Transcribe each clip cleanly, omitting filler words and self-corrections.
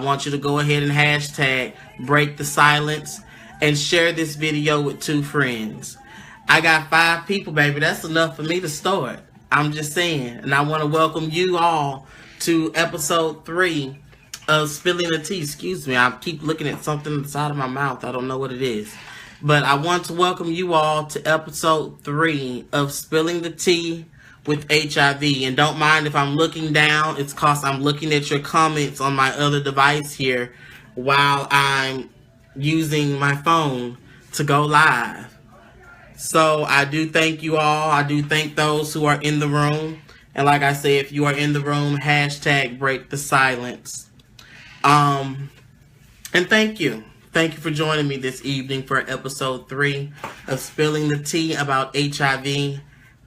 I want you to go ahead and hashtag break the silence and share this video with 2 friends. I got 5 people, baby. That's enough for me to start. I'm just saying. And I want to welcome you all to episode 3 of Spilling the Tea. Excuse me. I keep looking at something inside of my mouth. I don't know what it is. But I want to welcome you all to episode 3 of Spilling the Tea with HIV. And don't mind if I'm looking down. It's because I'm looking at your comments on my other device here while I'm using my phone to go live. So I do thank you all. I do thank those who are in the room. And like I said, if you are in the room, hashtag break the silence. And thank you. Thank you for joining me this evening for episode 3 of Spilling the Tea about HIV.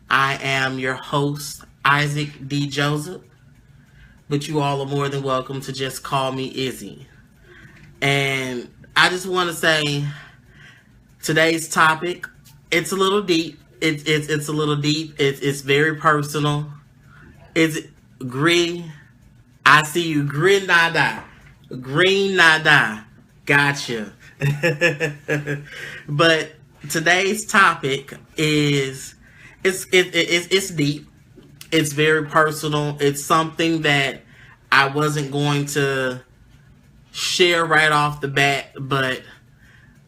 I am your host, Isaac D. Joseph, but you all are more than welcome to just call me Izzy. And I just want to say, today's topic, it's a little deep. It's a little deep. It's very personal. It's gritty. I see you, grin nada, green nada. Gotcha. But today's topic is it's deep. It's very personal. It's something that I wasn't going to share right off the bat, but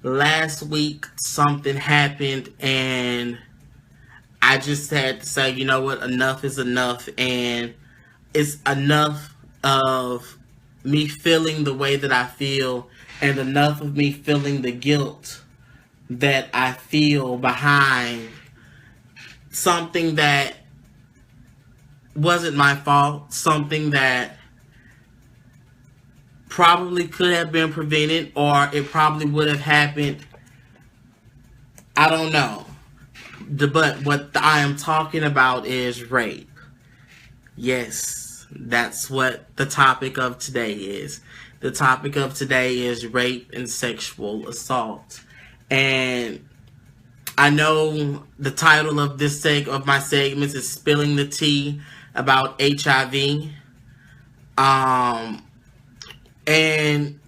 last week something happened and I just had to say, you know what, enough is enough. And it's enough of me feeling the way that I feel and enough of me feeling the guilt that I feel behind something that wasn't my fault, something that probably could have been prevented, or it probably would have happened. I don't know. But what I am talking about is rape. Yes, that's what the topic of today is. The topic of today is rape and sexual assault. And I know the title of my segments is Spilling the Tea about HIV. And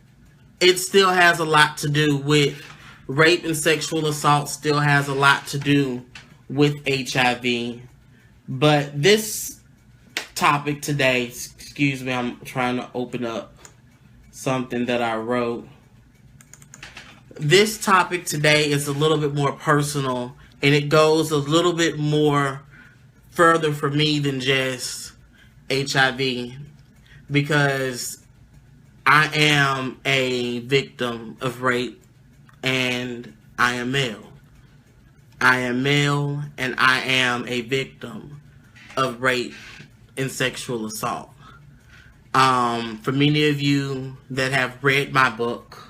it still has a lot to do with rape and sexual assault, still has a lot to do with HIV. But this topic today, excuse me, I'm trying to open up something that I wrote. This topic today is a little bit more personal, and it goes a little bit more further for me than just HIV, because I am a victim of rape and I am male. I am male and I am a victim of rape and sexual assault. For many of you that have read my book,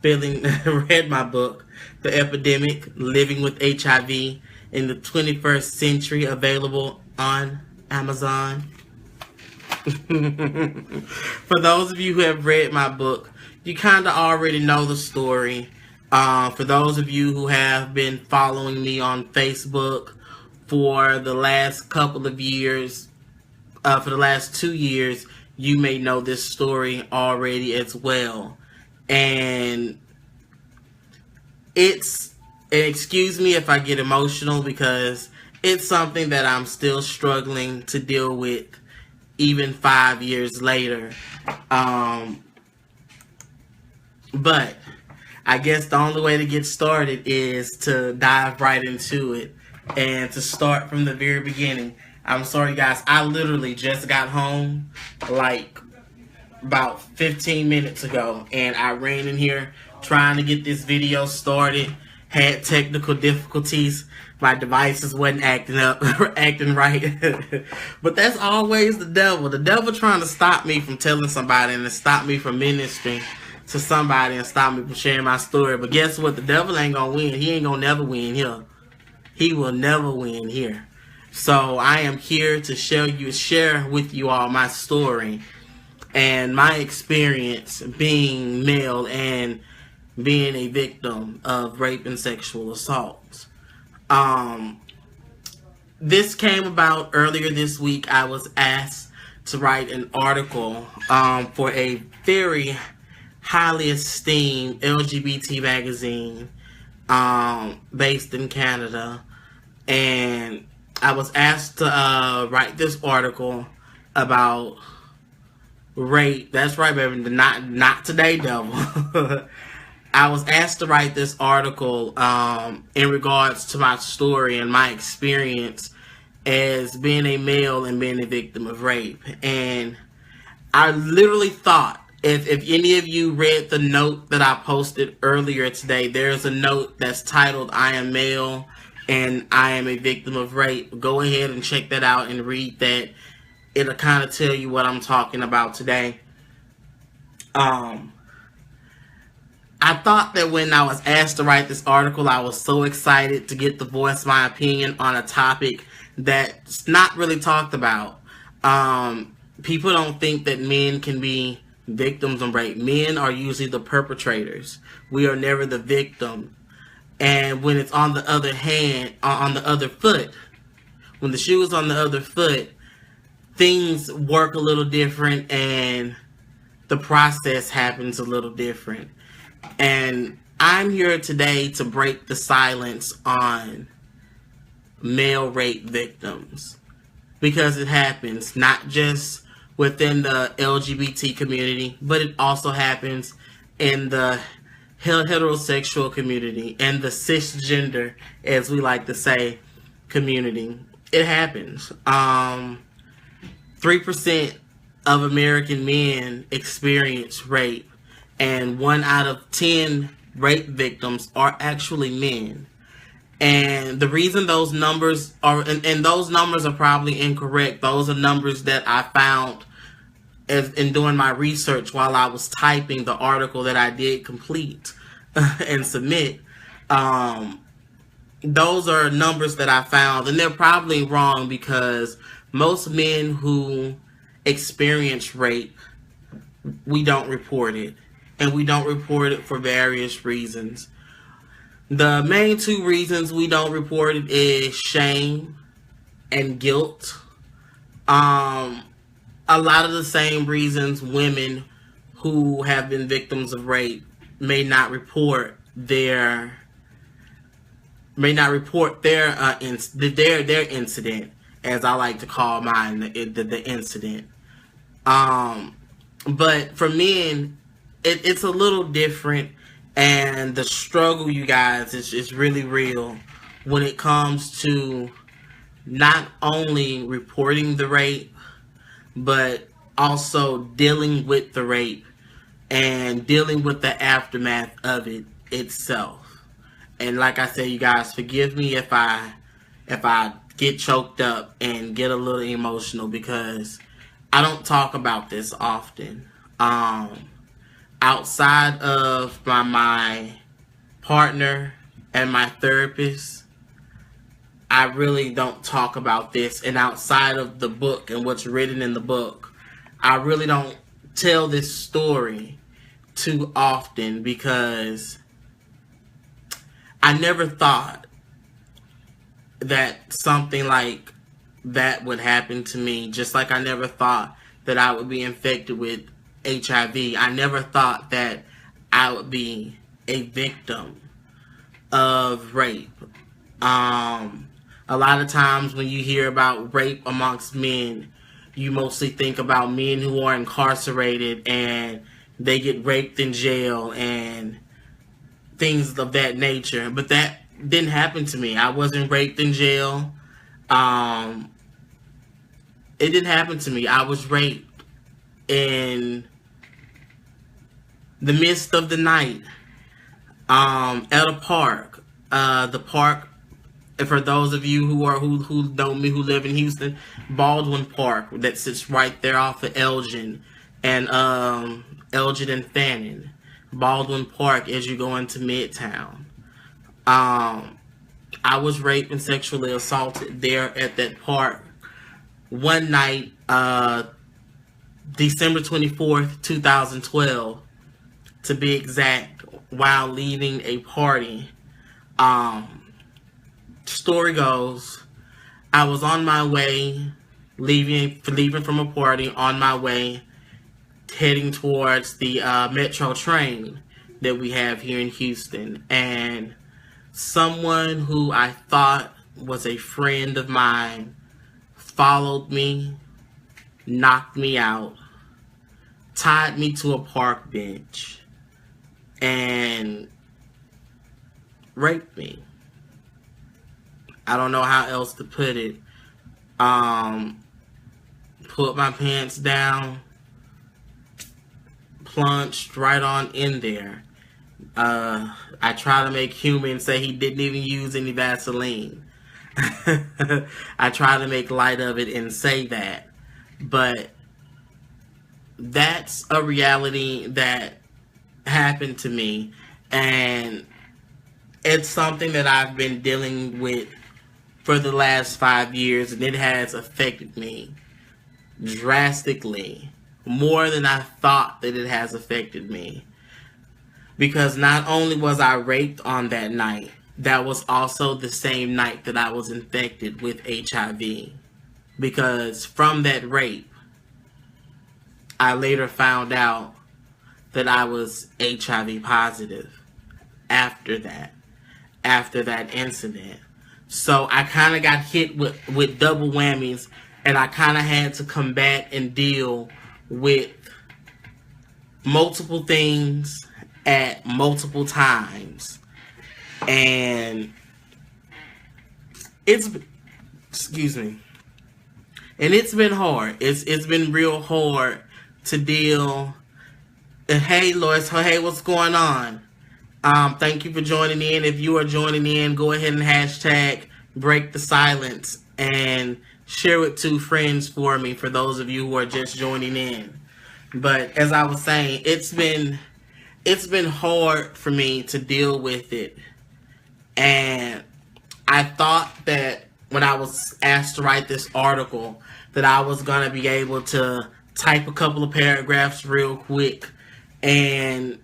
read my book, The Epidemic, Living with HIV in the 21st Century, available on Amazon. For those of you who have read my book, you kind of already know the story. For those of you who have been following me on Facebook for the last couple of years, for the last 2 years, you may know this story already as well. And excuse me if I get emotional, because it's something that I'm still struggling to deal with even 5 years later. But I guess the only way to get started is to dive right into it and to start from the very beginning. I'm sorry, guys. I literally just got home like about 15 minutes ago, and I ran in here trying to get this video started. Had technical difficulties. My devices wasn't acting right. But that's always the devil. The devil trying to stop me from telling somebody and to stop me from ministering to somebody and stop me from sharing my story. But guess what? The devil ain't gonna win. He ain't gonna never win here. He will never win here. So I am here to share with you all my story and my experience being male and being a victim of rape and sexual assault. This came about earlier this week. I was asked to write an article for a very highly esteemed LGBT magazine based in Canada. And I was asked to write this article about rape. That's right, baby. Not today, devil. I was asked to write this article in regards to my story and my experience as being a male and being a victim of rape. And I literally thought, if any of you read the note that I posted earlier today, there's a note that's titled, "I am male and I am a victim of rape." Go ahead and check that out and read that. It'll kind of tell you what I'm talking about today. I thought that when I was asked to write this article, I was so excited to get to voice my opinion on a topic that's not really talked about. People don't think that men can be victims of rape. Men are usually the perpetrators. We are never the victim. And when it's on the other hand, on the other foot, when the shoe is on the other foot, things work a little different and the process happens a little different. And I'm here today to break the silence on male rape victims, because it happens not just within the LGBT community, but it also happens in the heterosexual community and the cisgender, as we like to say, community. It happens. 3% of American men experience rape, and 1 out of 10 rape victims are actually men. And the reason those numbers are, and those numbers are probably incorrect. Those are numbers that I found in doing my research while I was typing the article that I did complete and submit. Those are numbers that I found, and they're probably wrong, because most men who experience rape, we don't report it. And we don't report it for various reasons. The main 2 reasons we don't report it is shame and guilt. A lot of the same reasons women who have been victims of rape may not report their incident, as I like to call mine, the incident. But for men, it's a little different, and the struggle, you guys, is really real when it comes to not only reporting the rape, but also dealing with the rape and dealing with the aftermath of it itself. And like I said, you guys, forgive me if I get choked up and get a little emotional, because I don't talk about this often. Outside of my partner and my therapist, I really don't talk about this. And outside of the book and what's written in the book, I really don't tell this story too often, because I never thought that something like that would happen to me. Just like I never thought that I would be infected with HIV. I never thought that I would be a victim of rape. A lot of times when you hear about rape amongst men, you mostly think about men who are incarcerated and they get raped in jail and things of that nature. But that didn't happen to me. I wasn't raped in jail. It didn't happen to me. I was raped in the midst of the night, at a park. The park, for those of you who know me, who live in Houston, Baldwin Park, that sits right there off of Elgin and Fannin. Baldwin Park as you go into Midtown. I was raped and sexually assaulted there at that park one night, December 24th, 2012, to be exact, while leaving a party. Story goes, I was on my way leaving from a party on my way, heading towards the metro train that we have here in Houston. And someone who I thought was a friend of mine followed me, knocked me out, tied me to a park bench, and raped me. I don't know how else to put it. Put my pants down, plunged right on in there. I try to make human say he didn't even use any Vaseline. I try to make light of it and say that. But that's a reality that happened to me. And it's something that I've been dealing with for the last 5 years. And it has affected me drastically. More than I thought that it has affected me. Because not only was I raped on that night, that was also the same night that I was infected with HIV. Because from that rape, I later found out that I was HIV positive after that incident. So I kind of got hit with double whammies, and I kind of had to combat and deal with multiple things at multiple times. And it's been hard. It's been real hard to deal. And hey Lois, hey, what's going on? Thank you for joining in. If you are joining in, go ahead and hashtag break the silence and share it to friends for me, for those of you who are just joining in. But as I was saying, it's been hard for me to deal with it. And I thought that when I was asked to write this article that I was going to be able to type a couple of paragraphs real quick and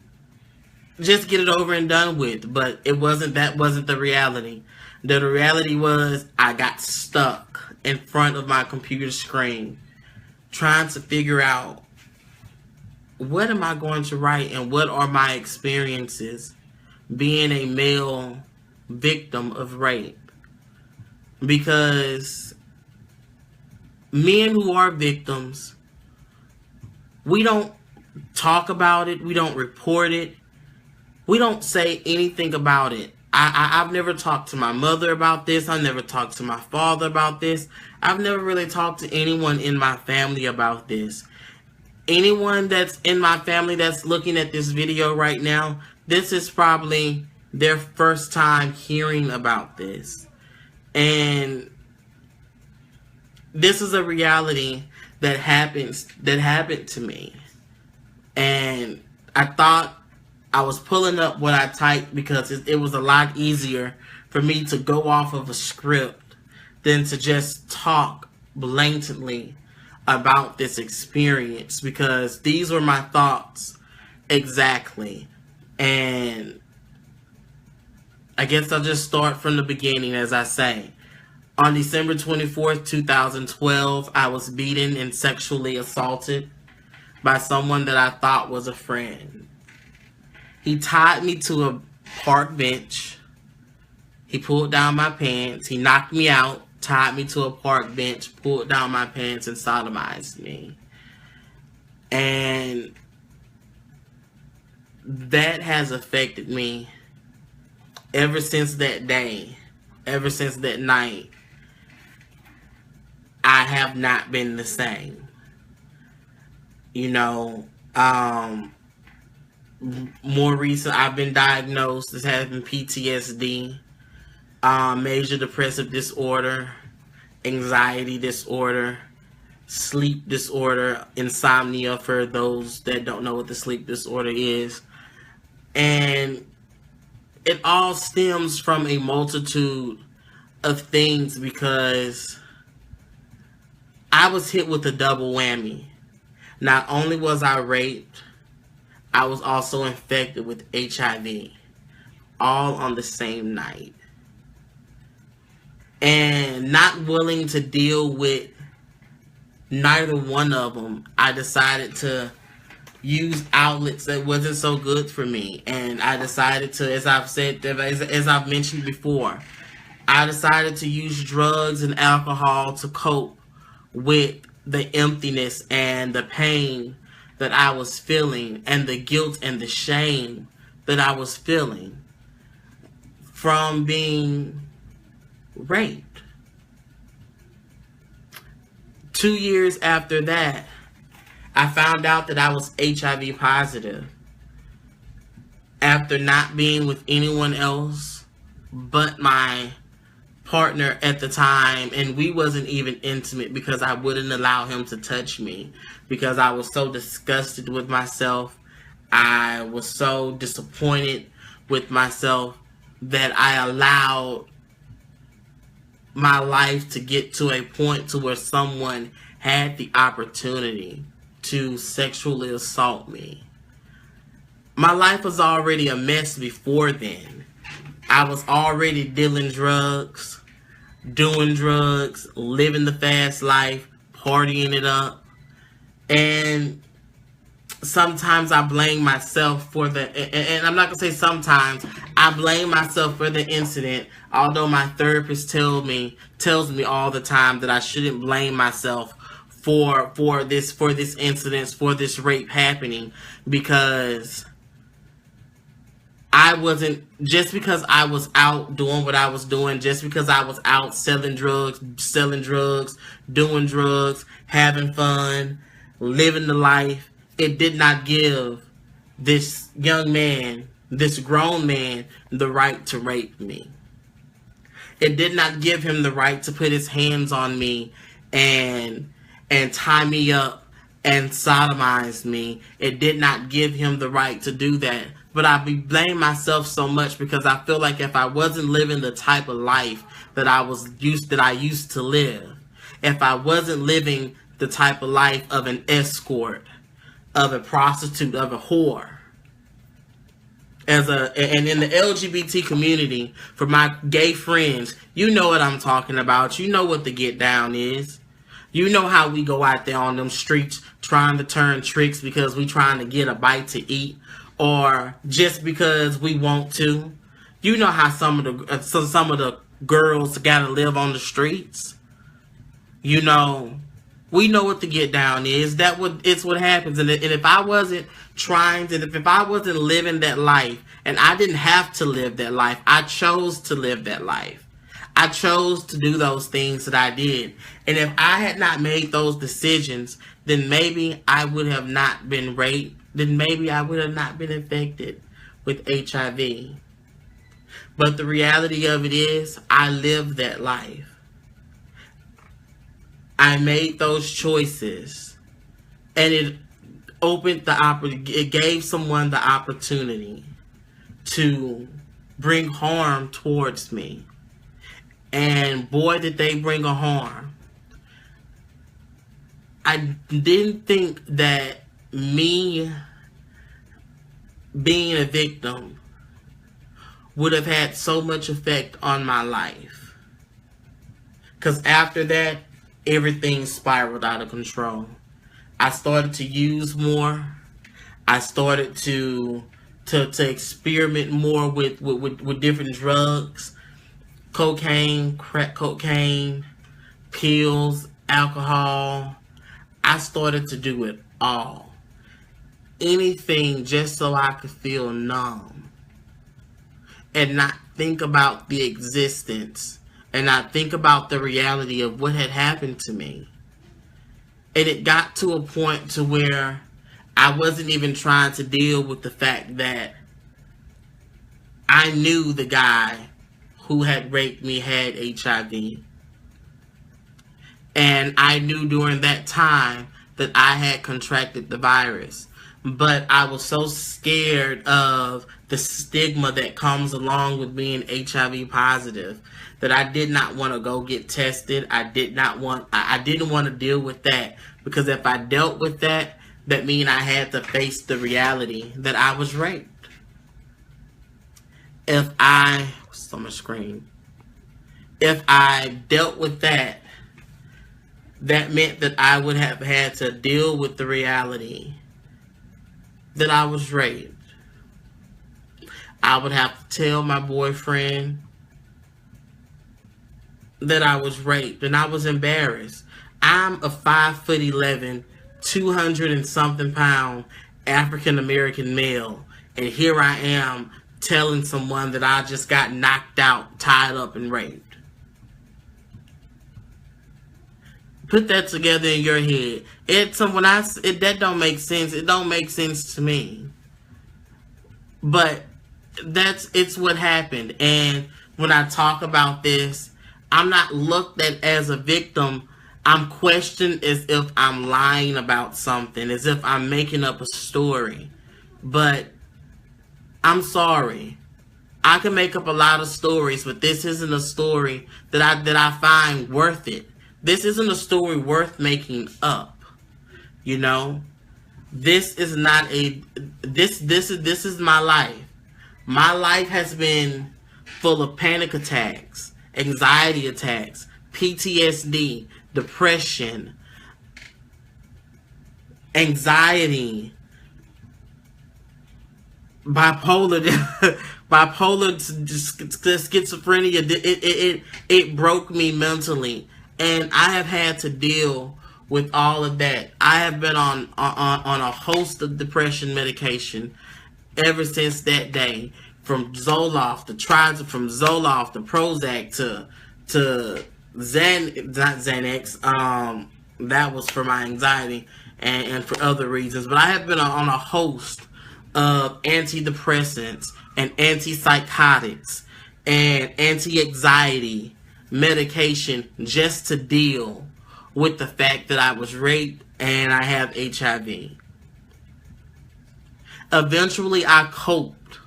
just get it over and done with. But that wasn't the reality. The reality was I got stuck in front of my computer screen trying to figure out, what am I going to write and what are my experiences being a male victim of rape? Because men who are victims, we don't talk about it, we don't report it, we don't say anything about it. I've never talked to my mother about this. I've never talked to my father about this. I've never really talked to anyone in my family about this. Anyone that's in my family that's looking at this video right now, this is probably their first time hearing about this. And this is a reality that happened to me. And I thought I was pulling up what I typed because it was a lot easier for me to go off of a script than to just talk blatantly about this experience, because these were my thoughts exactly. And I guess I'll just start from the beginning, as I say. On December 24th, 2012, I was beaten and sexually assaulted by someone that I thought was a friend. He tied me to a park bench. He pulled down my pants. He knocked me out, tied me to a park bench, pulled down my pants, and sodomized me. And that has affected me ever since that day, ever since that night. I have not been the same. You know, more recent, I've been diagnosed as having PTSD, major depressive disorder, anxiety disorder, sleep disorder, insomnia for those that don't know what the sleep disorder is. And it all stems from a multitude of things, because I was hit with a double whammy. Not only was I raped, I was also infected with HIV, all on the same night. And not willing to deal with neither one of them, I decided to use outlets that wasn't so good for me. And I decided to, as I've mentioned before, I decided to use drugs and alcohol to cope with the emptiness and the pain that I was feeling, and the guilt and the shame that I was feeling from being raped. 2 years after that, I found out that I was HIV positive after not being with anyone else but my partner at the time, and we wasn't even intimate because I wouldn't allow him to touch me because I was so disgusted with myself. I was so disappointed with myself that I allowed my life to get to a point to where someone had the opportunity to sexually assault me. My life was already a mess before then. I was already dealing drugs, doing drugs, living the fast life, partying it up. And sometimes I blame myself for and I'm not going to say sometimes, I blame myself for the incident, although my therapist tells me all the time that I shouldn't blame myself for this incident, for this rape happening, because I wasn't, just because I was out doing what I was doing, just because I was out selling drugs, doing drugs, having fun, living the life, it did not give this young man, this grown man, the right to rape me. It did not give him the right to put his hands on me and tie me up and sodomize me. It did not give him the right to do that. But I blame myself so much because I feel like if I wasn't living the type of life that I used to live, if I wasn't living the type of life of an escort, of a prostitute, of a whore, and in the LGBT community, for my gay friends, you know what I'm talking about. You know what the get down is. You know how we go out there on them streets trying to turn tricks because we trying to get a bite to eat, or just because we want to. You know how some of the girls gotta live on the streets. You know, we know what the get down is. It's what happens. And if I wasn't trying to, if I wasn't living that life, and I didn't have to live that life, I chose to live that life. I chose to do those things that I did. And if I had not made those decisions, then maybe I would have not been raped. Then maybe I would have not been infected with HIV. But the reality of it is, I lived that life. I made those choices. And it it gave someone the opportunity to bring harm towards me. And boy, did they bring a harm. I didn't think that me being a victim would have had so much effect on my life. Because after that, everything spiraled out of control. I started to use more. I started to experiment more with different drugs. Cocaine, crack cocaine, pills, alcohol. I started to do it all. Anything just so I could feel numb and not think about the existence and not think about the reality of what had happened to me. And it got to a point to where I wasn't even trying to deal with the fact that I knew the guy who had raped me had HIV. And I knew during that time that I had contracted the virus. But I was so scared of the stigma that comes along with being HIV positive that I did not want to go get tested. I didn't want to deal with that, because if I dealt with that, that means I had to face the reality that I was raped. If I dealt with that, that meant that I would have had to deal with the reality that I was raped. I would have to tell my boyfriend that I was raped, and I was embarrassed. I'm a 5'11", 200 and something pound African American male, and here I am telling someone that I just got knocked out, tied up, and raped. Put that together in your head. That don't make sense. It don't make sense to me. But it's what happened. And when I talk about this, I'm not looked at as a victim. I'm questioned as if I'm lying about something, as if I'm making up a story. But I'm sorry. I can make up a lot of stories, but this isn't a story that I find worth it. This isn't a story worth making up. You know? This is not this is my life. My life has been full of panic attacks, anxiety attacks, PTSD, depression, anxiety, bipolar schizophrenia. It broke me mentally, and I have had to deal with all of that. I have been on a host of depression medication ever since that day, from Zoloft to Zoloft to Prozac to not Xanax. That was for my anxiety and for other reasons. But I have been on a host of antidepressants and antipsychotics and anti-anxiety medication just to deal with the fact that I was raped and I have HIV. Eventually, I coped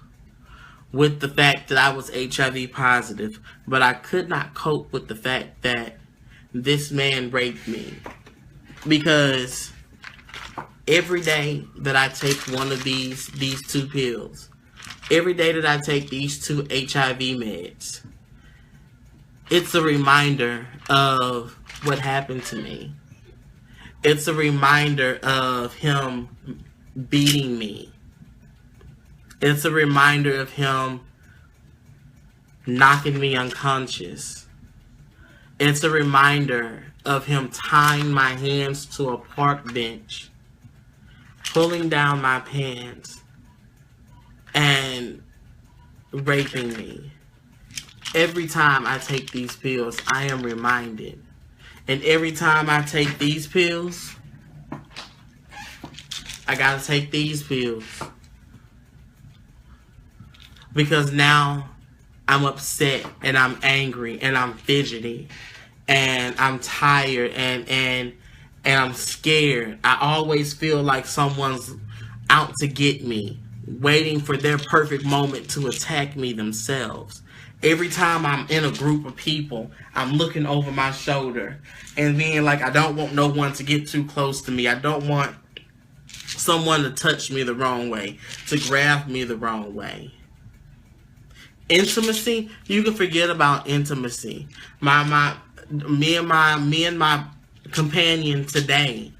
with the fact that I was HIV positive, but I could not cope with the fact that this man raped me. Because every day that I take one of these 2 pills, every day that I take these 2 HIV meds, it's a reminder of what happened to me. It's a reminder of him beating me. It's a reminder of him knocking me unconscious. It's a reminder of him tying my hands to a park bench, pulling down my pants, and raping me. Every time I take these pills, I am reminded. And every time I take these pills, I gotta take these pills. Because now I'm upset and I'm angry and I'm fidgety and I'm tired and I'm scared. I always feel like someone's out to get me, waiting for their perfect moment to attack me themselves. Every time I'm in a group of people, I'm looking over my shoulder and being like, I don't want no one to get too close to me. I don't want someone to touch me the wrong way, to grab me the wrong way. Intimacy, you can forget about intimacy. Me and my companion today,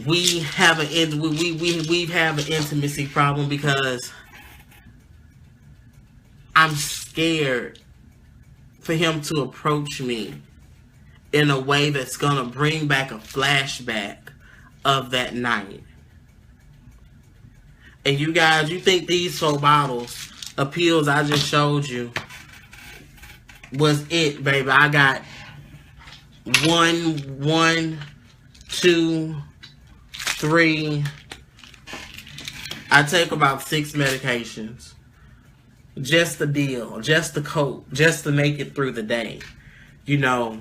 we have an intimacy problem because I'm scared for him to approach me in a way that's gonna bring back a flashback of that night. And you guys, you think these 4 bottles of pills I just showed you was it, baby? I got 1, 2, 3. I take about 6 medications. Just to deal, just to cope, just to make it through the day. You know,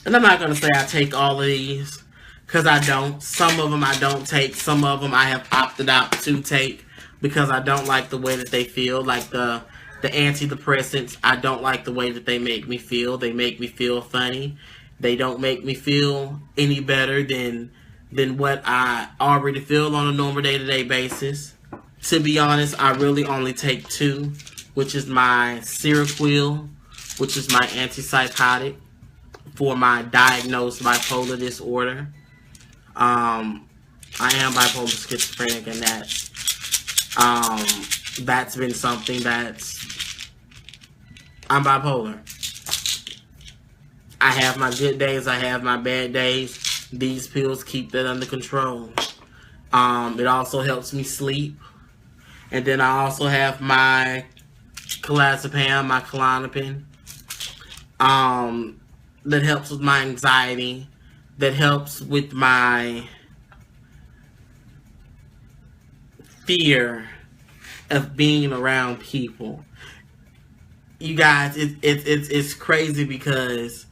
and I'm not going to say I take all of these, because I don't. Some of them I don't take. Some of them I have opted out to take because I don't like the way that they feel. Like the antidepressants, I don't like the way that they make me feel. They make me feel funny. They don't make me feel any better than what I already feel on a normal day-to-day basis. To be honest, I really only take 2, which is my Seroquel, which is my antipsychotic for my diagnosed bipolar disorder. I am bipolar schizophrenic, and that's been something I'm bipolar. I have my good days, I have my bad days. These pills keep that under control. It also helps me sleep. And then I also have my clonazepam, my Klonopin, that helps with my anxiety, that helps with my fear of being around people. You guys, it's crazy because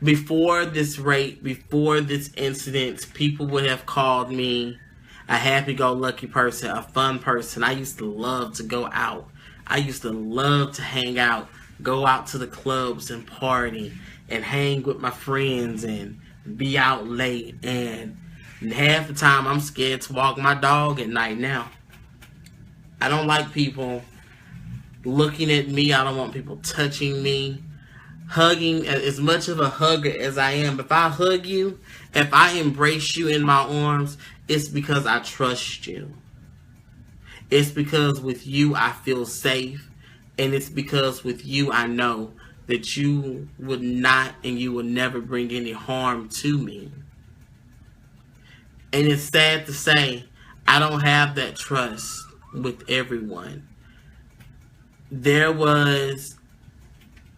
before this rape, before this incident, people would have called me a happy-go-lucky person, a fun person. I used to love to go out. I used to love to hang out, go out to the clubs and party and hang with my friends and be out late. And half the time I'm scared to walk my dog at night now. I don't like people looking at me. I don't want people touching me. Hugging, as much of a hugger as I am, if I hug you, if I embrace you in my arms, it's because I trust you. It's because with you I feel safe. And it's because with you I know that you would not and you would never bring any harm to me. And it's sad to say, I don't have that trust with everyone.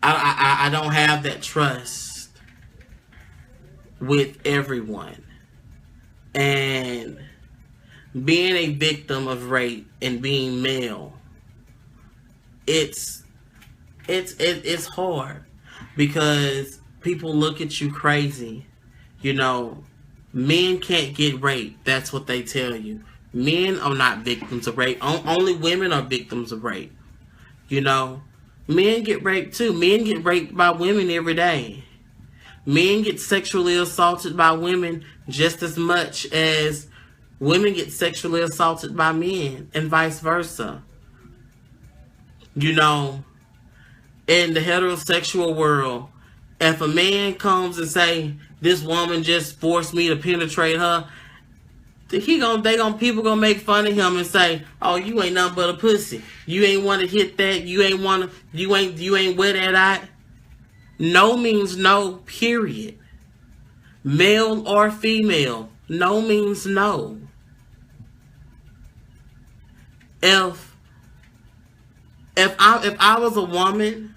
I don't have that trust with everyone. And being a victim of rape and being male, it's hard because people look at you crazy. You know, men can't get raped. That's what they tell you. Men are not victims of rape. Only women are victims of rape. You know, men get raped too. Men get raped by women every day. Men get sexually assaulted by women just as much as women get sexually assaulted by men, and vice versa. You know, in the heterosexual world, if a man comes and say, this woman just forced me to penetrate her, people gonna make fun of him and say, oh, you ain't nothing but a pussy. You ain't want to hit that. You ain't wear that out. No means no, period. Male or female, no means no. If I was a woman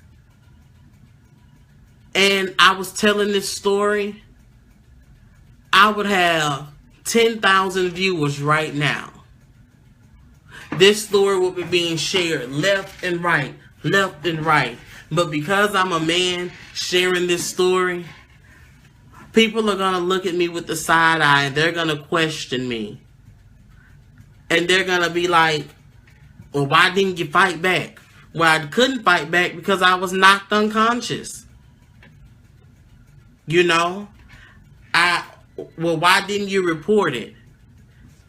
and I was telling this story, I would have 10,000 viewers right now. This story will be being shared left and right, left and right. But because I'm a man sharing this story, people are going to look at me with the side eye and they're going to question me. And they're going to be like, well, why didn't you fight back? Well, I couldn't fight back because I was knocked unconscious. You know? Well, why didn't you report it?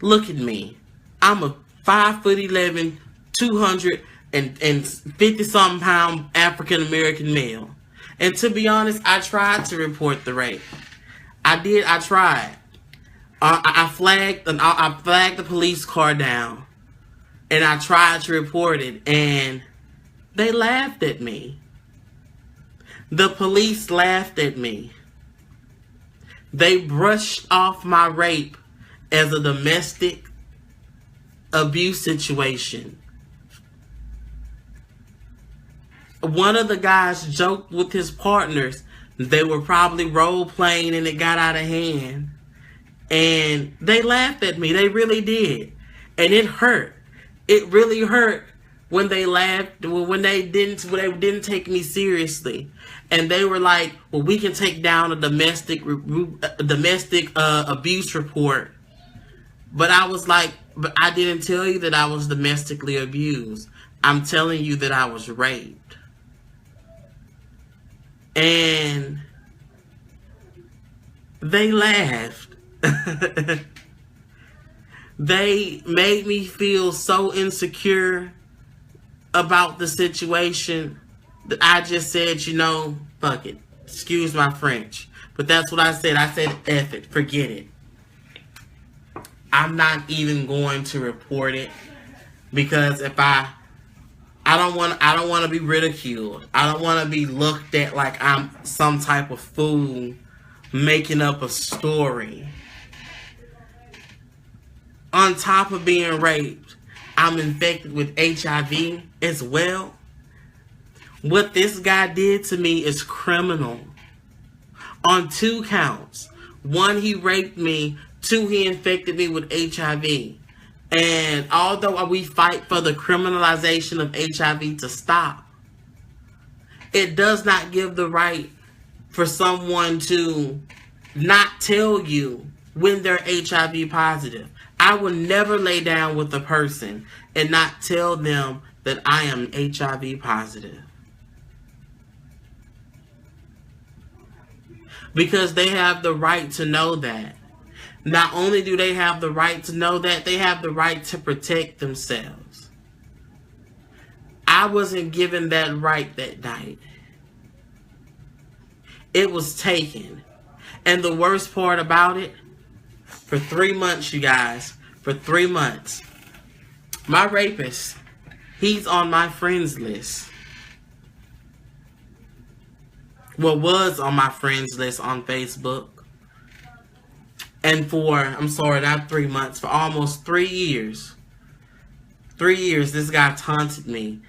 Look at me. I'm a 5'11", 250-something pound African-American male. And to be honest, I tried to report the rape. I tried. I flagged the police car down. And I tried to report it. And they laughed at me. The police laughed at me. They brushed off my rape as a domestic abuse situation. One of the guys joked with his partners. They were probably role playing and it got out of hand. And they laughed at me. They really did. And it hurt. It really hurt when they laughed, when they didn't take me seriously. And they were like, well, we can take down a domestic abuse report. But I was like, but I didn't tell you that I was domestically abused. I'm telling you that I was raped. And they laughed. They made me feel so insecure about the situation that I just said, you know, fuck it. Excuse my French. But that's what I said. I said, F it, forget it. I'm not even going to report it, because if I don't want to be ridiculed. I don't want to be looked at like I'm some type of fool making up a story. On top of being raped, I'm infected with HIV as well. What this guy did to me is criminal. On 2 counts. 1, he raped me. 2, he infected me with HIV. And although we fight for the criminalization of HIV to stop, it does not give the right for someone to not tell you when they're HIV positive. I will never lay down with a person and not tell them that I am HIV positive. Because they have the right to know that. Not only do they have the right to know that, they have the right to protect themselves. I wasn't given that right that night. It was taken. And the worst part about it, for 3 months, you guys, for 3 months, my rapist, he's on my friends list. Well, was on my friends list on Facebook. And for, I'm sorry, not 3 months, for almost 3 years. 3 years, this guy taunted me.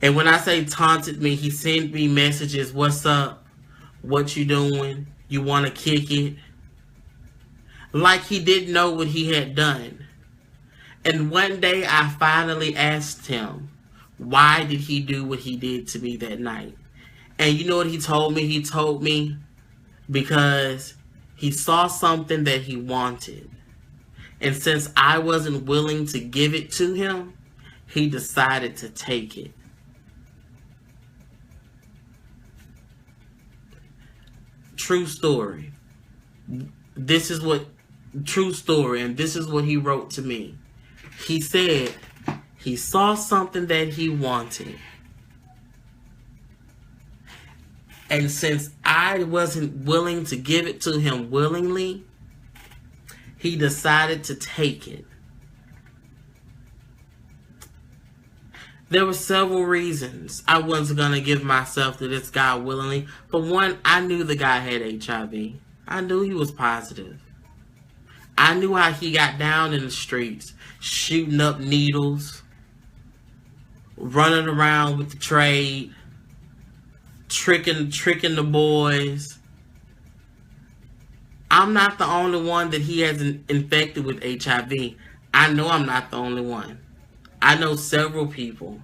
And when I say taunted me, he sent me messages, what's up? What you doing? You want to kick it? Like he didn't know what he had done. And one day I finally asked him, why did he do what he did to me that night? And you know what he told me? He told me because he saw something that he wanted. And since I wasn't willing to give it to him, he decided to take it. True story. This is what, true story, and this is what he wrote to me. He said he saw something that he wanted. And since I wasn't willing to give it to him willingly, he decided to take it. There were several reasons I wasn't going to give myself to this guy willingly. For one, I knew the guy had HIV. I knew he was positive. I knew how he got down in the streets, shooting up needles, running around with the trade, tricking the boys. I'm not the only one that he has infected with HIV. I know I'm not the only one. I know several people.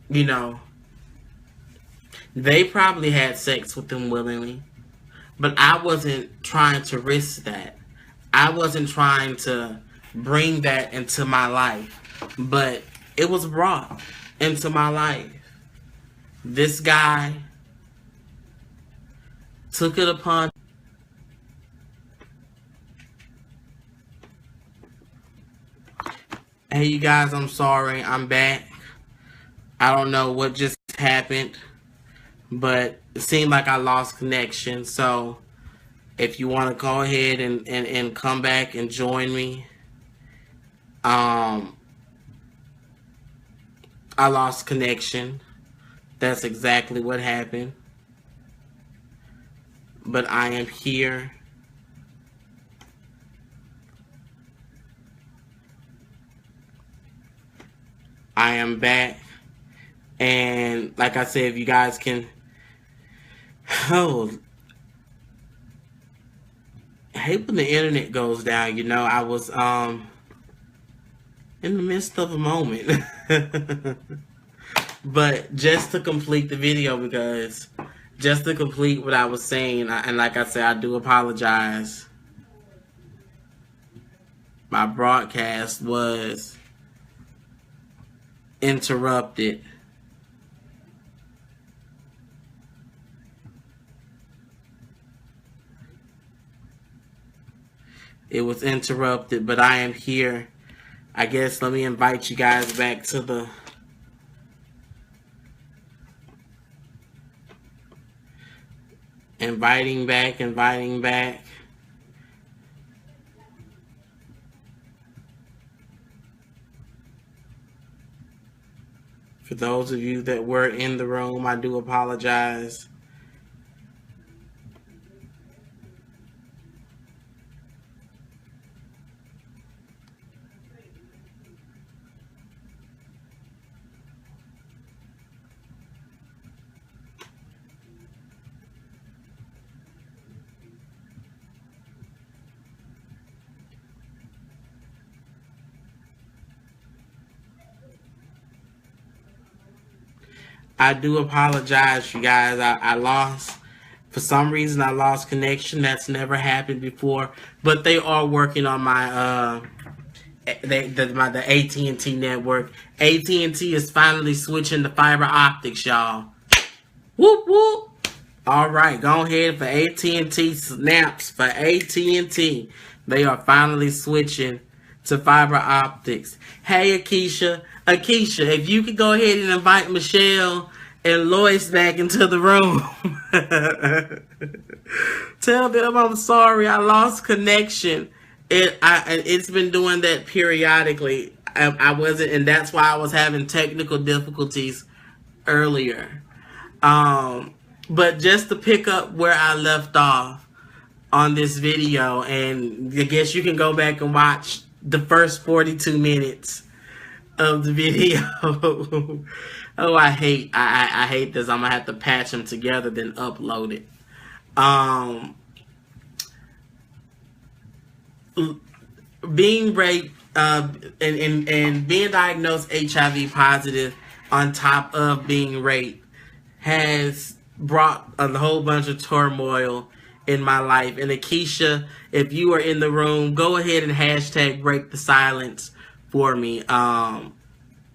You know, they probably had sex with him willingly, but I wasn't trying to risk that. I wasn't trying to bring that into my life, but it was brought into my life. This guy took it upon. Hey, you guys, I'm sorry. I'm back. I don't know what just happened, but it seemed like I lost connection. So if you want to go ahead and come back and join me. I lost connection. That's exactly what happened. But I am here. I am back. And like I said, if you guys can... Oh, I hate when the internet goes down. You know, I was in the midst of a moment. But just to complete the video, because just to complete what I was saying, and like I said, I do apologize. My broadcast was interrupted. It was interrupted, but I am here. I guess let me invite you guys back to the... Inviting back, inviting back. For those of you that were in the room, I do apologize. I do apologize, you guys. I lost, for some reason, I lost connection. That's never happened before. But they are working on my the AT&T network. AT&T is finally switching to fiber optics, y'all. Whoop whoop. All right, go ahead for AT&T snaps for AT&T. They are finally switching to fiber optics. Hey, Akeisha. Akeisha, if you could go ahead and invite Michelle and Lois back into the room. Tell them I'm sorry. I lost connection. It's been doing that periodically. I wasn't, and that's why I was having technical difficulties earlier. But just to pick up where I left off on this video, and I guess you can go back and watch the first 42 minutes of the video. Oh, I hate this. I'm gonna have to patch them together, then upload it. Being raped and being diagnosed HIV positive on top of being raped has brought a whole bunch of turmoil in my life. And Akeisha, if you are in the room, go ahead and hashtag break the silence for me.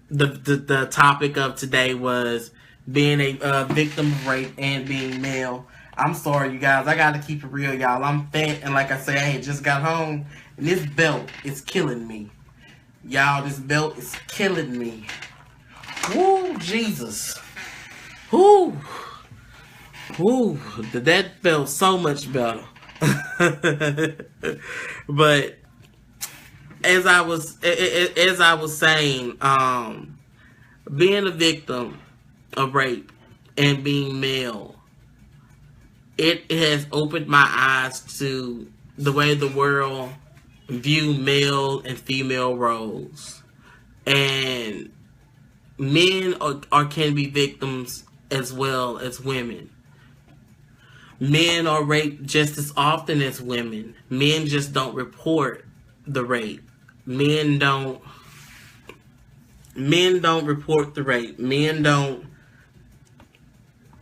The topic of today was being a victim of rape and being male. I'm sorry, you guys. I gotta keep it real, y'all. I'm fat, and like I say, I had just got home, and this belt is killing me. Y'all, this belt is killing me. Woo, Jesus. Woo. Woo. That felt so much better. But as I was saying, being a victim of rape and being male, it has opened my eyes to the way the world view male and female roles. And men can be victims as well as women. Men are raped just as often as women. Men just don't report the rape. Men don't report the rape. Men don't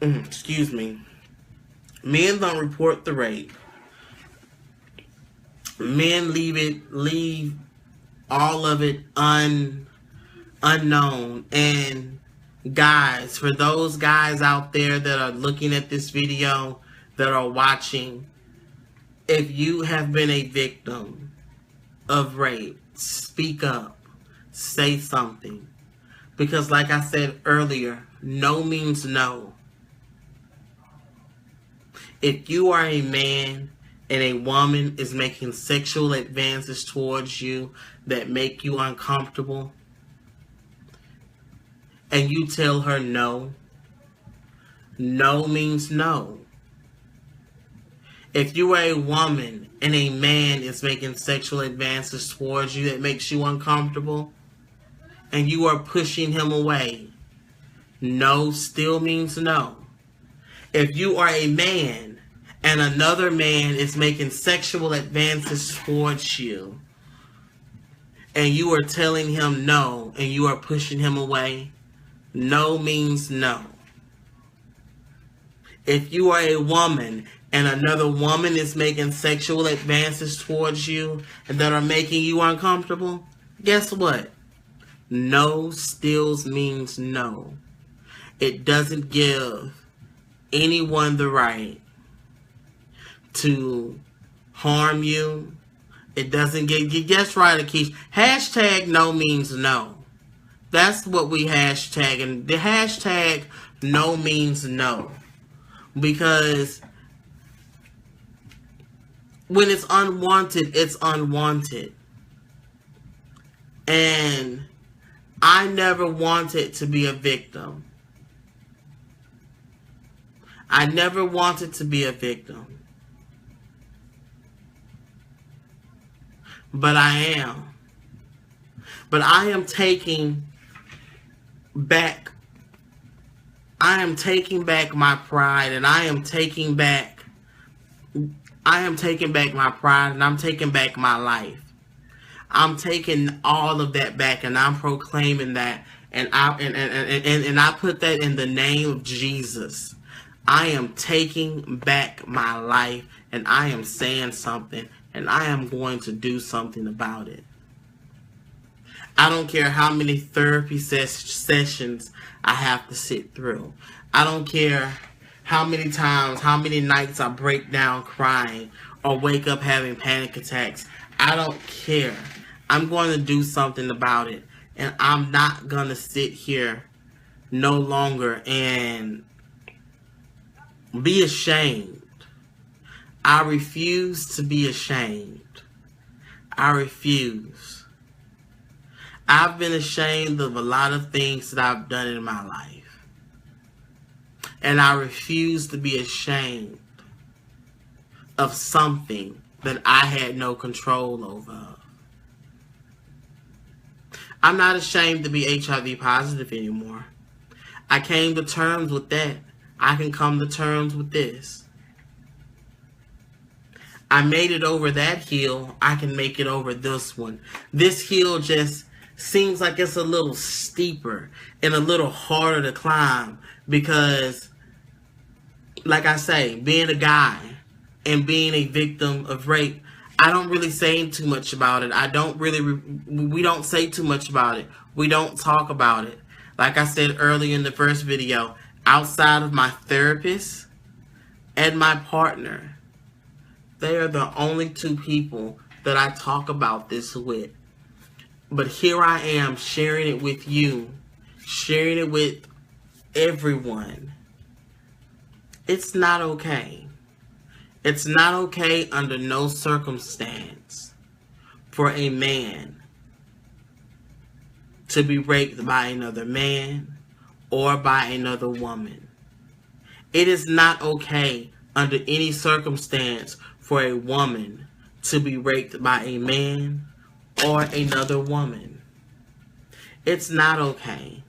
excuse me. Men don't report the rape. Men leave all of it unknown. And guys, for those guys out there that are looking at this video, that are watching, if you have been a victim of rape, speak up, say something. Because like I said earlier, no means no. If you are a man and a woman is making sexual advances towards you that make you uncomfortable, and you tell her no, no means no. If you are a woman and a man is making sexual advances towards you that makes you uncomfortable, and you are pushing him away, no still means no. If you are a man and another man is making sexual advances towards you, and you are telling him no, and you are pushing him away, no means no. If you are a woman and another woman is making sexual advances towards you and that are making you uncomfortable, guess what? No still means no. It doesn't give anyone the right to harm you. It doesn't get, guess right, Akeisha. Hashtag no means no. That's what we hashtag. And the hashtag no means no. Because when it's unwanted, it's unwanted. And I never wanted to be a victim. I never wanted to be a victim. But I am. But I am taking back. I am taking back my pride, and I am taking back my pride, and I'm taking back my life. I'm taking all of that back, and I'm proclaiming that, and I put that in the name of Jesus. I am taking back my life, and I am saying something, and I am going to do something about it. I don't care how many therapy sessions I have to sit through. I don't care how many times, how many nights I break down crying or wake up having panic attacks. I don't care. I'm going to do something about it. And I'm not going to sit here no longer and be ashamed. I refuse to be ashamed. I refuse. I've been ashamed of a lot of things that I've done in my life. And I refuse to be ashamed of something that I had no control over. I'm not ashamed to be HIV positive anymore. I came to terms with that. I can come to terms with this. I made it over that hill. I can make it over this one. This hill just seems like it's a little steeper and a little harder to climb because, like I say, being a guy and being a victim of rape, I don't really say too much about it. We don't say too much about it. We don't talk about it. Like I said earlier in the first video, outside of my therapist and my partner, they are the only two people that I talk about this with. But here I am sharing it with you, sharing it with everyone. It's not okay. It's not okay under no circumstance for a man to be raped by another man or by another woman. It is not okay under any circumstance for a woman to be raped by a man or another woman. It's not okay.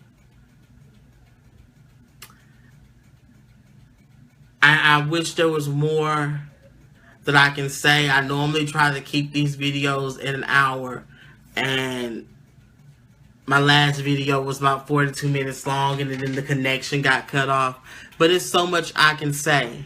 I wish there was more that I can say. I normally try to keep these videos in an hour, and my last video was about 42 minutes long, and then the connection got cut off. But it's so much I can say.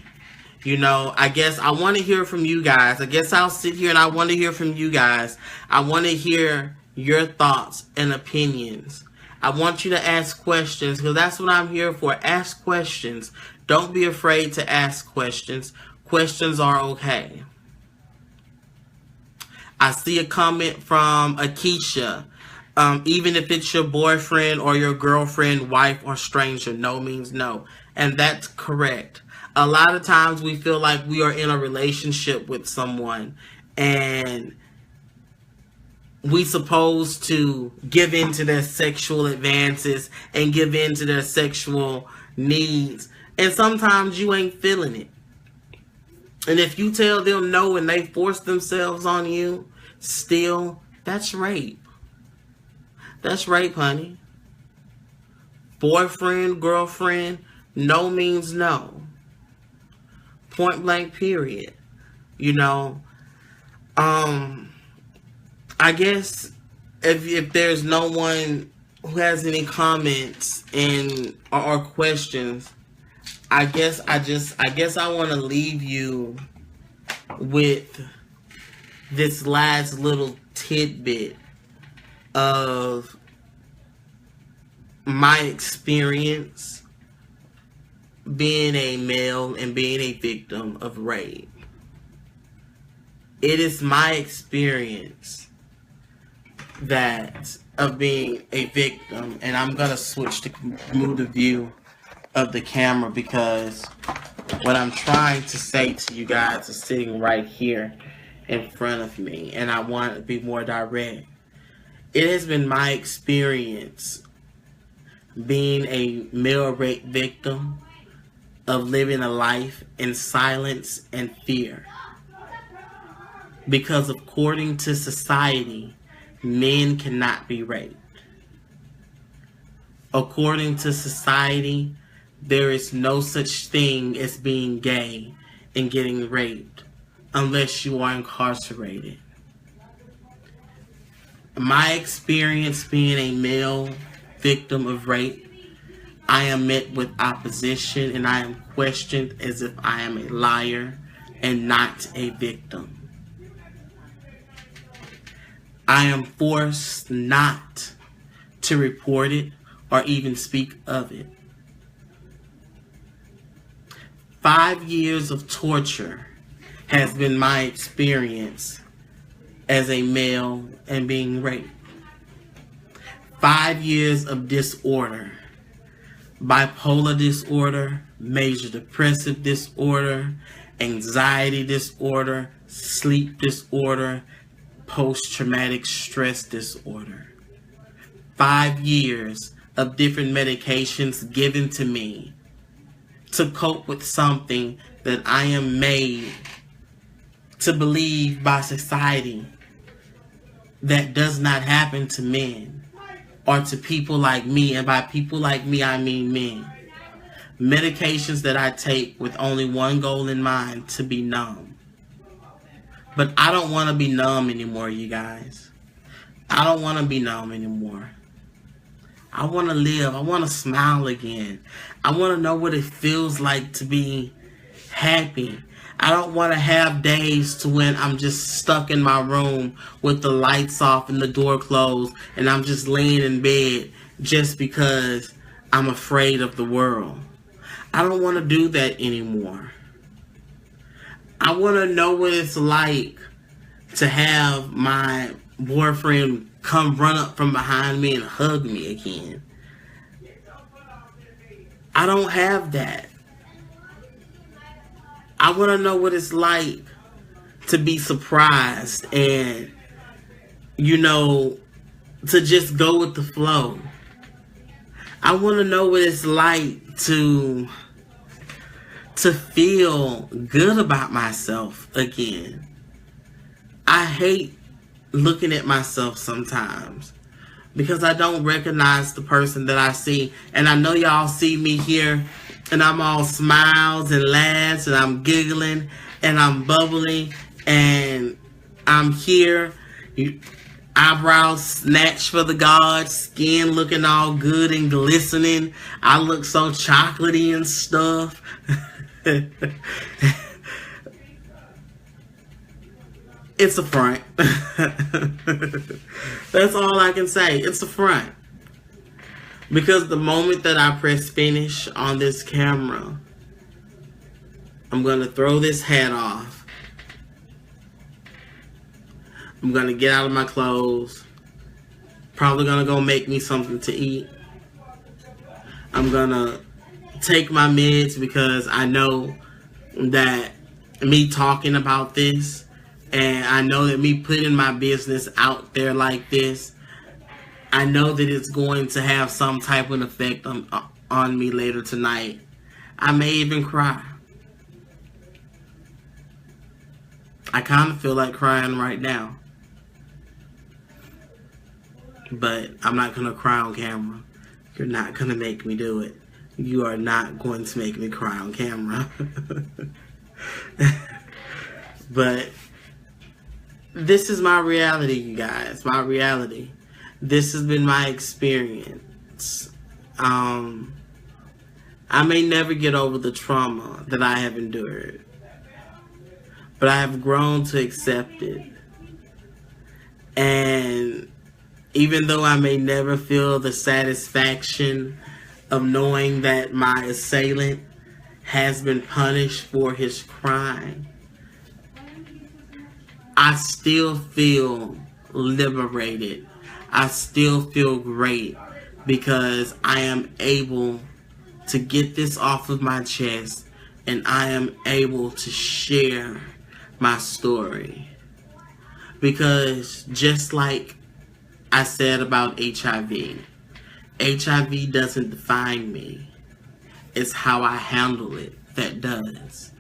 You know, I guess I want to hear from you guys. I guess I'll sit here and I want to hear from you guys. I want to hear your thoughts and opinions. I want you to ask questions, because that's what I'm here for. Ask questions. Don't be afraid to ask questions. Questions are okay. I see a comment from Akeisha. Even if it's your boyfriend or your girlfriend, wife, or stranger, no means no. And that's correct. A lot of times we feel like we are in a relationship with someone and we supposed to give in to their sexual advances and give in to their sexual needs. And sometimes you ain't feeling it. And if you tell them no and they force themselves on you, still, that's rape. That's rape, honey. Boyfriend, girlfriend, no means no. Point blank, period. You know, I guess if there's no one who has any comments and or questions, I guess I want to leave you with this last little tidbit of my experience being a male and being a victim of rape. It is my experience of being a victim, and I'm gonna switch to move the view of the camera because what I'm trying to say to you guys is sitting right here. in front of me, and I want to be more direct. It has been my experience being a male rape victim of living a life in silence and fear. Because according to society, men cannot be raped. According to society, there is no such thing as being gay and getting raped unless you are incarcerated. My experience being a male victim of rape, I am met with opposition and I am questioned as if I am a liar and not a victim. I am forced not to report it or even speak of it. 5 years of torture has been my experience as a male and being raped. 5 years of disorder, bipolar disorder, major depressive disorder, anxiety disorder, sleep disorder, post-traumatic stress disorder. 5 years of different medications given to me to cope with something that I am made to believe by society that does not happen to men or to people like me. And by people like me, I mean men. Medications that I take with only one goal in mind: to be numb. But I don't want to be numb anymore, you guys. I don't want to be numb anymore. I want to live. I want to smile again. I want to know what it feels like to be happy. I don't want to have days to when I'm just stuck in my room with the lights off and the door closed and I'm just laying in bed just because I'm afraid of the world. I don't want to do that anymore. I want to know what it's like to have my boyfriend come run up from behind me and hug me again. I don't have that. I want to know what it's like to be surprised and, to just go with the flow. I want to know what it's like to feel good about myself again. I hate looking at myself sometimes because I don't recognize the person that I see. And I know y'all see me here and I'm all smiles and laughs and I'm giggling and I'm bubbling and I'm here, eyebrows snatched for the gods, skin looking all good and glistening. I look so chocolatey and stuff. It's a front. That's all I can say. It's a front. Because the moment that I press finish on this camera, I'm going to throw this hat off. I'm going to get out of my clothes. Probably going to go make me something to eat. I'm going to take my meds because I know that me talking about this, and I know that me putting my business out there like this, I know that it's going to have some type of effect on me later tonight. I may even cry. I kind of feel like crying right now. But I'm not going to cry on camera. You're not going to make me do it. You are not going to make me cry on camera. But this is my reality, you guys. My reality. This has been my experience. I may never get over the trauma that I have endured, but I have grown to accept it. And even though I may never feel the satisfaction of knowing that my assailant has been punished for his crime, I still feel liberated. I still feel great because I am able to get this off of my chest and I am able to share my story. Because just like I said about HIV, HIV doesn't define me. It's how I handle it that does.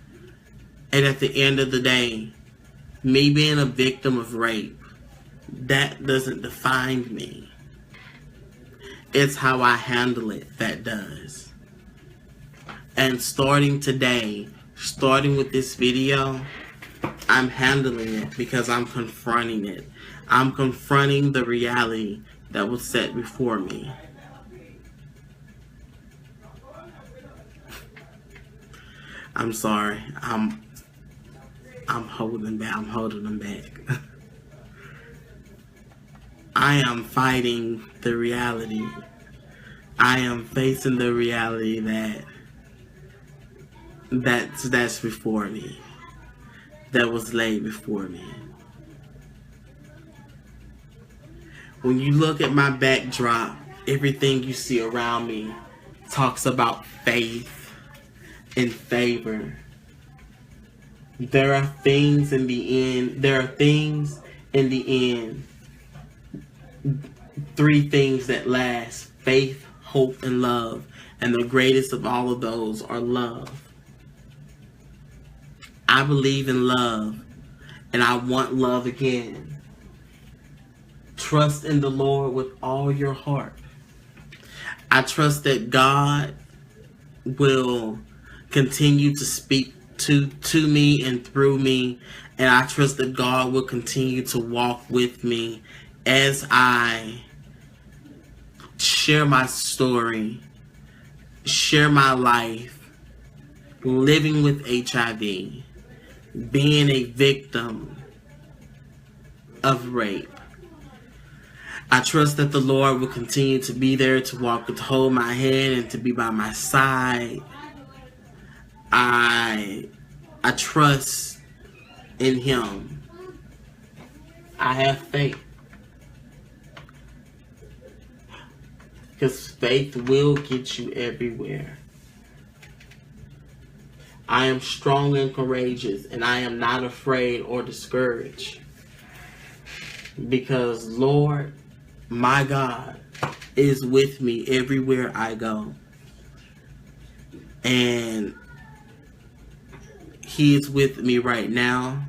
And at the end of the day, me being a victim of rape, that doesn't define me. It's how I handle it that does. And starting today, starting with this video, I'm handling it because I'm confronting it. I'm confronting the reality that was set before me. I'm sorry. I'm holding back. I'm holding them back. I am fighting the reality. I am facing the reality that's before me. That was laid before me. When you look at my backdrop, everything you see around me talks about faith and favor. There are things in the end. There are things in the end. 3 things that last: faith, hope, and love. And the greatest of all of those are love. I believe in love, and I want love again. Trust in the Lord with all your heart. I trust that God will continue to speak to me and through me, and I trust that God will continue to walk with me as I share my story, share my life, living with HIV, being a victim of rape. I trust that the Lord will continue to be there, to walk, to hold my hand, and to be by my side. I trust in Him. I have faith. Because faith will get you everywhere. I am strong and courageous, and I am not afraid or discouraged. Because Lord, my God, is with me everywhere I go. And He is with me right now.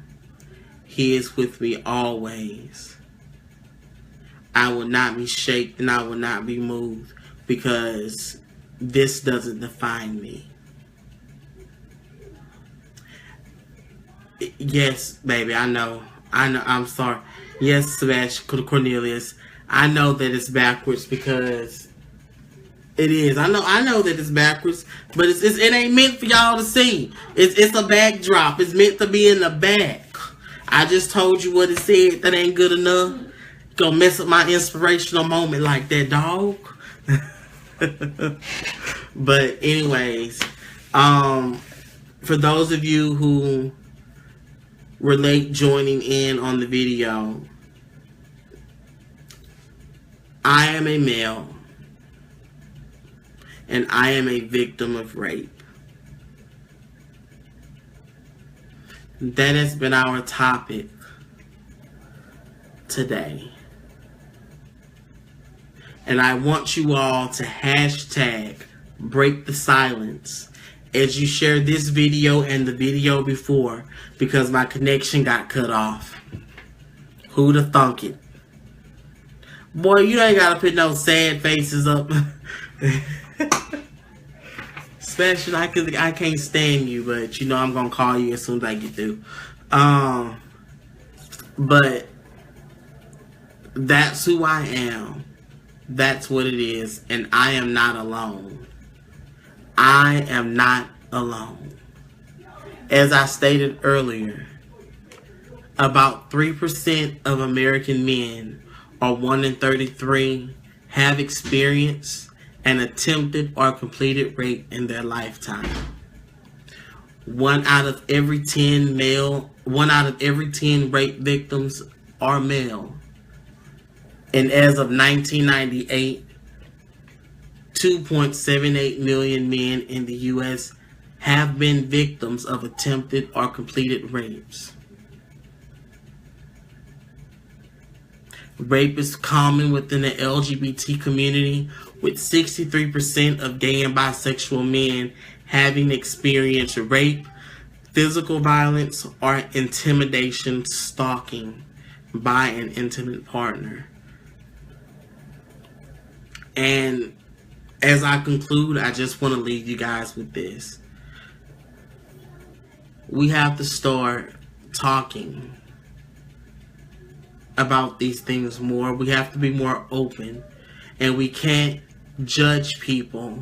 He is with me always. I will not be shaken. I will not be moved, because this doesn't define me. Yes, baby, I know. I'm sorry. Yes, Sebastian Cornelius. I know that it's backwards, because it is. I know that it's backwards, but it ain't meant for y'all to see. It's a backdrop. It's meant to be in the back. I just told you what it said. That ain't good enough. Gonna mess up my inspirational moment like that, dog. But anyways, for those of you who were late joining in on the video, I am a male, and I am a victim of rape. That has been our topic today. And I want you all to hashtag break the silence as you share this video and the video before, because my connection got cut off. Who'da thunk it? Boy, you ain't gotta put no sad faces up. Especially, I can't stand you, but you know I'm gonna call you as soon as I get through. But that's who I am. That's what it is, and I am not alone. I am not alone. As I stated earlier, about 3% of American men, or 1 in 33, have experienced an attempted or completed rape in their lifetime. 1 out of every 10 rape victims are male. And as of 1998, 2.78 million men in the U.S. have been victims of attempted or completed rapes. Rape is common within the LGBT community, with 63% of gay and bisexual men having experienced rape, physical violence, or intimidation, stalking by an intimate partner. And as I conclude, I just want to leave you guys with this. We have to start talking about these things more. We have to be more open, and we can't judge people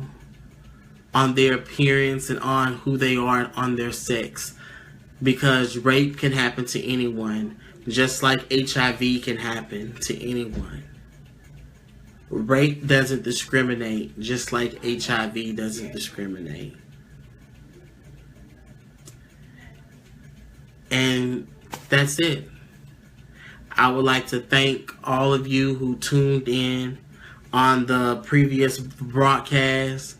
on their appearance and on who they are, on their sex, because rape can happen to anyone, just like HIV can happen to anyone. Rape doesn't discriminate, just like HIV doesn't discriminate. And that's it. I would like to thank all of you who tuned in on the previous broadcast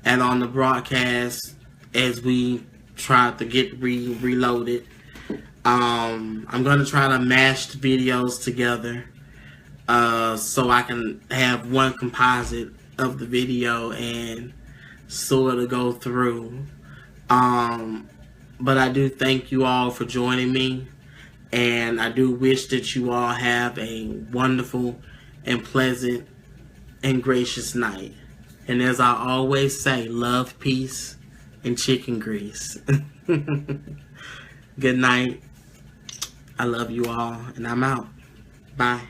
and on the broadcast as we tried to get reloaded. I'm going to try to mash the videos together so I can have one composite of the video and sort of go through. But I do thank you all for joining me. And I do wish that you all have a wonderful and pleasant and gracious night. And as I always say, love, peace, and chicken grease. Good night. I love you all, and I'm out. Bye.